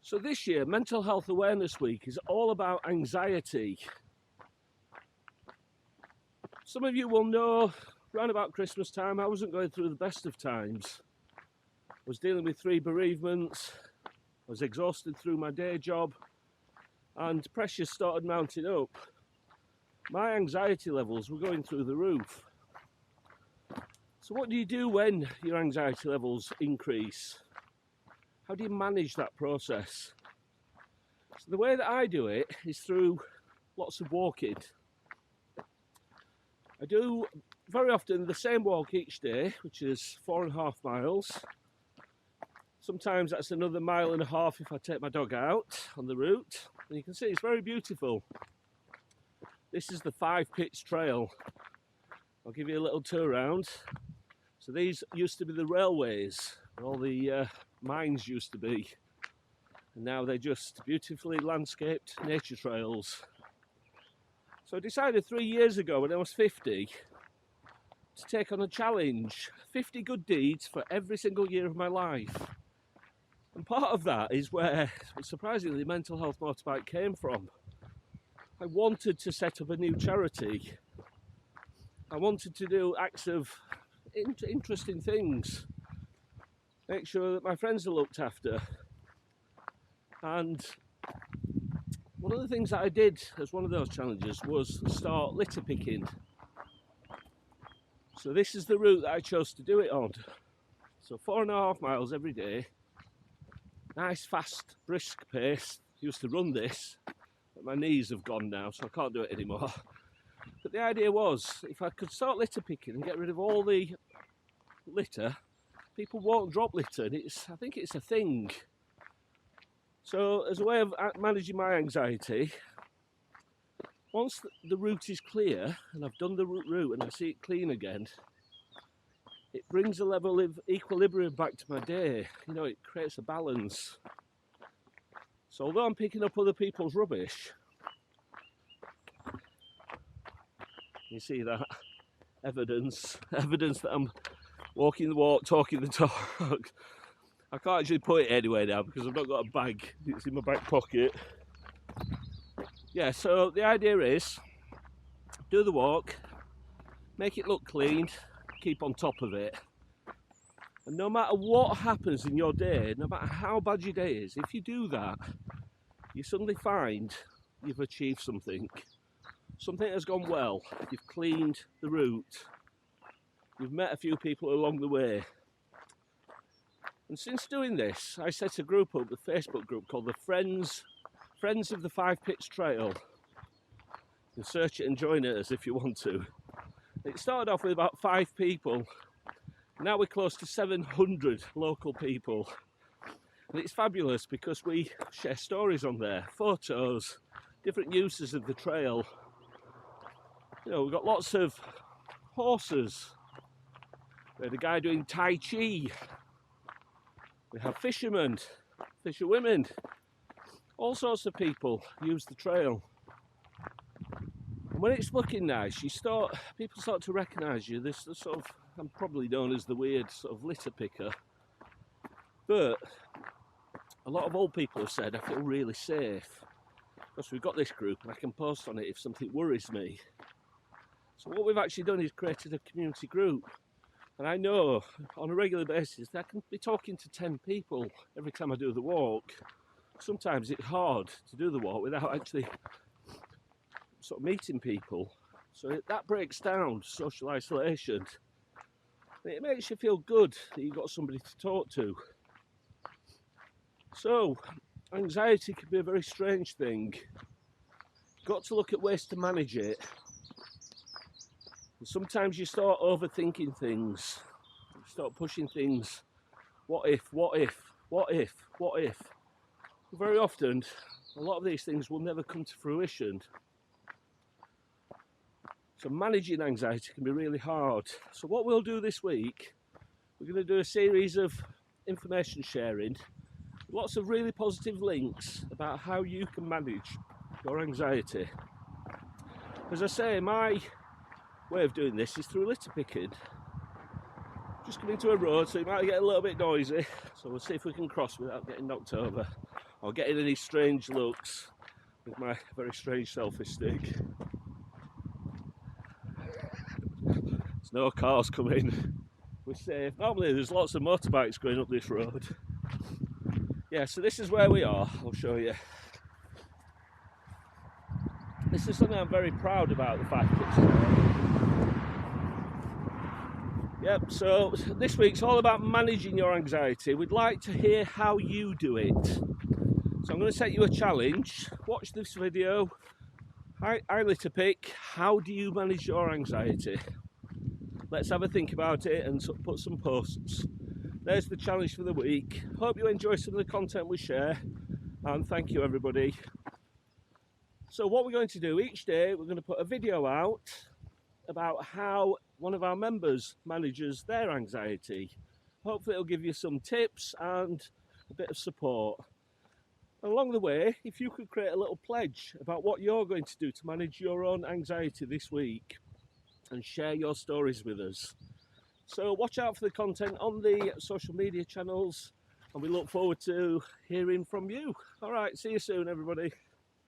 So this year, Mental Health Awareness Week is all about anxiety. Some of you will know, around about Christmas time, I wasn't going through the best of times. I was dealing with 3 bereavements, I was exhausted through my day job, and pressure started mounting up. My anxiety levels were going through the roof. So what do you do when your anxiety levels increase? How do you manage that process? So the way that I do it is through lots of walking. I do very often the same walk each day, which is 4.5 miles. Sometimes that's another 1.5 miles if I take my dog out on the route. And you can see it's very beautiful. This is the 5 Pits Trail. I'll give you a little tour around. So these used to be the railways, where all the mines used to be. And now they're just beautifully landscaped nature trails. So I decided 3 years ago when I was 50 to take on a challenge. 50 good deeds for every single year of my life. And part of that is where, surprisingly, Mental Health Motorbike came from. I wanted to set up a new charity. I wanted to do acts of interesting things. Make sure that my friends are looked after. And one of the things that I did as one of those challenges was start litter picking. So this is the route that I chose to do it on. So 4.5 miles every day. Nice, fast, brisk pace. Used to run this, but my knees have gone now, so I can't do it anymore. But the idea was, if I could start litter picking and get rid of all the litter, people won't drop litter, and I think it's a thing. So as a way of managing my anxiety, once the route is clear and I've done the route and I see it clean again, it brings a level of equilibrium back to my day. You know, it creates a balance. So although I'm picking up other people's rubbish, you see that evidence that I'm walking the walk, talking the talk. I can't actually put it anywhere now because I've not got a bag. It's in my back pocket. Yeah, so the idea is do the walk, make it look clean, keep on top of it. And no matter what happens in your day, no matter how bad your day is, if you do that, you suddenly find you've achieved something. Something has gone well. You've cleaned the route. You've met a few people along the way. And since doing this, I set a group up, a Facebook group called the Friends of the 5 Pits Trail. You can search it and join it as if you want to. It started off with about 5 people. Now we're close to 700 local people. And it's fabulous because we share stories on there, photos, different uses of the trail. You know, we've got lots of horses. We had a guy doing Tai Chi. We have fishermen, fisherwomen. All sorts of people use the trail. And when it's looking nice, people start to recognise you. This sort of, I'm probably known as the weird sort of litter picker. But a lot of old people have said, I feel really safe. Because we've got this group and I can post on it if something worries me. So what we've actually done is created a community group. And I know on a regular basis that I can be talking to 10 people every time I do the walk. Sometimes it's hard to do the walk without actually sort of meeting people. So that breaks down social isolation. It makes you feel good that you've got somebody to talk to. So anxiety can be a very strange thing. You've got to look at ways to manage it. And sometimes you start overthinking things. You start pushing things. What if, what if, what if, what if? Very often, a lot of these things will never come to fruition. So managing anxiety can be really hard. So what we'll do this week, we're going to do a series of information sharing, lots of really positive links about how you can manage your anxiety. As I say, my way of doing this is through litter picking. Just coming to a road, so it might get a little bit noisy, so we'll see if we can cross without getting knocked over. or getting any strange looks with my very strange selfie stick. There's no cars coming. We're safe. Normally there's lots of motorbikes going up this road. Yeah, so this is where we are. I'll show you. This is something I'm very proud about, the fact it's Yep, so this week's all about managing your anxiety. We'd like to hear how you do it. So I'm going to set you a challenge. Watch this video. I lit a pick. How do you manage your anxiety? Let's have a think about it and put some posts. There's the challenge for the week. Hope you enjoy some of the content we share, and thank you everybody. So what we're going to do each day, we're going to put a video out about how one of our members manages their anxiety. Hopefully it'll give you some tips and a bit of support. Along the way, if you could create a little pledge about what you're going to do to manage your own anxiety this week and share your stories with us. So watch out for the content on the social media channels, and we look forward to hearing from you. All right, see you soon everybody.